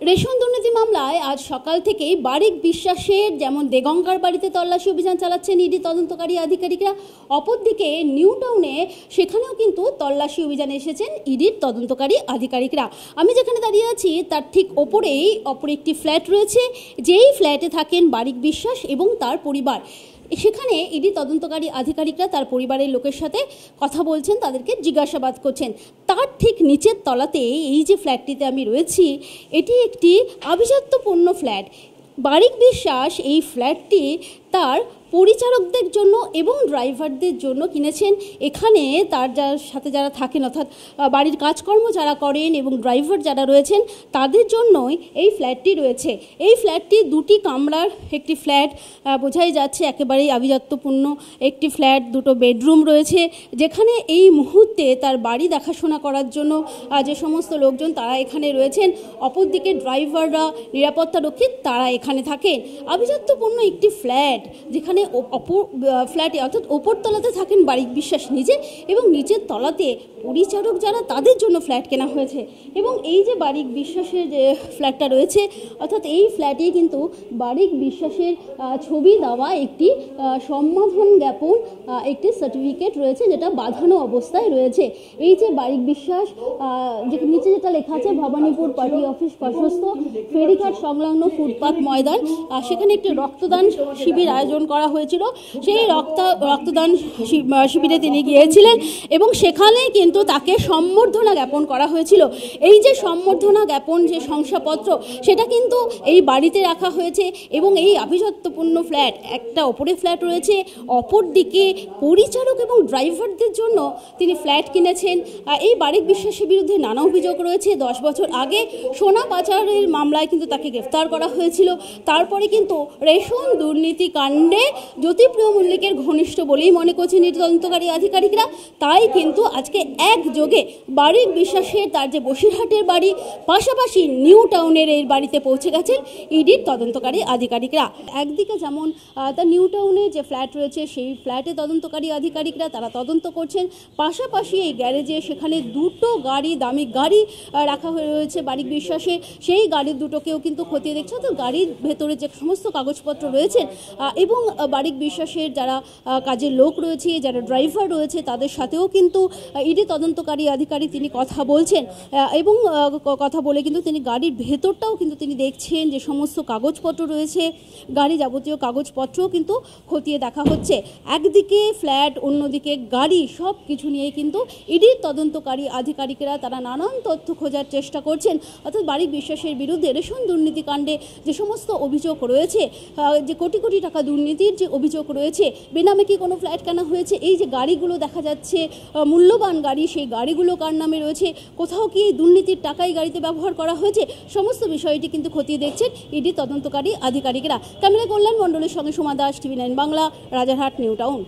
Ration দুর্নীতি মামলায় আজ সকাল থেকেই বারিক বিশ্বাসের যেমন দেগঙ্গার বাড়িতে তল্লাশি অভিযান চালাচ্ছেন ইডি তদন্তকারী আধিকারিকরা, অপরদিকে নিউ টাউনে সেখানেও কিন্তু তল্লাশি অভিযানে এসেছেন ইডির তদন্তকারী আধিকারিকরা। আমি যেখানে দাঁড়িয়ে আছি তার ঠিক ওপরেই অপর একটি ফ্ল্যাট রয়েছে, যেই ফ্ল্যাটে থাকেন বারিক বিশ্বাস এবং তার পরিবার। সেখানে ইডি তদন্তকারী আধিকারিকরা তার পরিবারের লোকের সাথে কথা বলছেন, তাদেরকে জিজ্ঞাসাবাদ করছেন। তার ঠিক নিচের তলাতে এই যে ফ্ল্যাটটিতে আমি রয়েছি, এটি একটি আভিজাত্যপূর্ণ ফ্ল্যাট। বারিক বিশ্বাস এই ফ্ল্যাটটি তার পরিচারকদের জন্য এবং ড্রাইভারদের জন্য কিনেছেন। এখানে তার সাথে যারা থাকেন, অর্থাৎ বাড়ির কাজকর্ম যারা করেন এবং ড্রাইভার যারা রয়েছেন, তাদের জন্যই এই ফ্ল্যাটটি রয়েছে। এই ফ্ল্যাটটি দুটি কামরার একটি ফ্ল্যাট, বোঝাই যাচ্ছে একেবারেই আভিজাত্যপূর্ণ একটি ফ্ল্যাট। দুটো বেডরুম রয়েছে, যেখানে এই মুহূর্তে তার বাড়ি দেখাশোনা করার জন্য যে সমস্ত লোকজন তারা এখানে রয়েছেন। অপরদিকে ড্রাইভাররা, নিরাপত্তারক্ষী তারা এখানে থাকেন। আভিজাত্যপূর্ণ একটি ফ্ল্যাট, যেখানে অপর ফ্ল্যাটে অর্থাৎ ওপর তলাতে থাকেন বারিক বিশ্বাস নিজে এবং নিচের তলাতে পরিচারক যারা, তাদের জন্য ফ্ল্যাট কেনা হয়েছে। এবং এই যে বারিক বিশ্বাসের যে ফ্ল্যাটটা রয়েছে, অর্থাৎ এই ফ্ল্যাটে কিন্তু বারিক বিশ্বাসের ছবি দেওয়া একটি সম্বোধন জ্ঞাপন, একটি সার্টিফিকেট রয়েছে, যেটা বাঁধানো অবস্থায় রয়েছে। এই যে বারিক বিশ্বাস, যে নিচে যেটা লেখা আছে ভবানীপুর পার্টি অফিস পার্শ্বস্থ ফেরিঘাট সংলগ্ন ফুটপাত ময়দান, সেখানে একটি রক্তদান শিবির আয়োজন করা হয়েছিল। সেই রক্তদান শিবিরে তিনি গিয়েছিলেন এবং সেখানে কিন্তু তাকে সম্বর্ধনা জ্ঞাপন করা হয়েছিল। এই যে সম্বর্ধনা জ্ঞাপন, যে শংসাপত্র, সেটা কিন্তু এই বাড়িতে রাখা হয়েছে। এবং এই আভিজাত্যপূর্ণ ফ্ল্যাট, একটা ওপরে ফ্ল্যাট রয়েছে, অপর দিকে পরিচারক এবং ড্রাইভারদের জন্য তিনি ফ্ল্যাট কিনেছেন। এই বারিক বিশ্বাসের বিরুদ্ধে নানা অভিযোগ রয়েছে। 10 বছর আগে সোনা পাচারের মামলায় কিন্তু তাকে গ্রেফতার করা হয়েছিল। তারপরে কিন্তু রেশন দুর্নীতি কাণ্ডে জ্যোতিপ্রিয় মল্লিকের ঘনিষ্ঠ বলেই মনে করছেন ইডি তদন্তকারী আধিকারিকরা। তাই কিন্তু আজকে একযোগে বারিক বিশ্বাসের তার যে বসিরহাটের বাড়ি, পাশাপাশি নিউ টাউনের এই বাড়িতে পৌঁছে গেছেন ইডির তদন্তকারী আধিকারিকরা। একদিকে যেমন তার নিউ টাউনে যে ফ্ল্যাট রয়েছে, সেই ফ্ল্যাটে তদন্তকারী আধিকারিকরা তারা তদন্ত করছেন। পাশাপাশি এই গ্যারেজে সেখানে দুটো গাড়ি, দামি গাড়ি রাখা হয়ে রয়েছে বারিক বিশ্বাসের, সেই গাড়ির দুটোকেও কিন্তু খতিয়ে দেখছে। তো গাড়ির ভেতরে যে সমস্ত কাগজপত্র রয়েছে এবং বারিক বিশ্বাসের যারা কাজের লোক রয়েছে, যারা ড্রাইভার রয়েছে, তাদের সাথেও কিন্তু ইডি তদন্তকারী আধিকারিক তিনি কথা বলছেন এবং কথা বলে কিন্তু তিনি গাড়ির ভেতরটাও কিন্তু তিনি দেখছেন, যে সমস্ত কাগজপত্র রয়েছে, গাড়ি যাবতীয় কাগজপত্রও কিন্তু খতিয়ে দেখা হচ্ছে। একদিকে ফ্ল্যাট, অন্যদিকে গাড়ি, সব কিছু নিয়ে কিন্তু ইডির তদন্তকারী আধিকারিকেরা তারা নানান তথ্য খোঁজার চেষ্টা করছেন। অর্থাৎ বারিক বিশ্বাসের বিরুদ্ধে রেশন দুর্নীতিকাণ্ডে যে সমস্ত অভিযোগ রয়েছে, যে কোটি কোটি টাকা দুর্নীতির যে অভিযোগ রয়েছে, বেনামে কি কোনো ফ্ল্যাট কেনা হয়েছে, এই যে গাড়িগুলো দেখা যাচ্ছে মূল্যবান গাড়ি, সেই গাড়িগুলো কার নামে রয়েছে, কোথাও কি দুর্নীতির টাকাই গাড়িতে ব্যবহার করা হয়েছে, সমস্ত বিষয়টি কিন্তু খতিয়ে দেখছেন ইডি তদন্তকারী আধিকারিকরা। ক্যামেরা কল্যাণ মণ্ডলের সঙ্গে Soma Das, TV9 Bangla, Rajarhat, new town.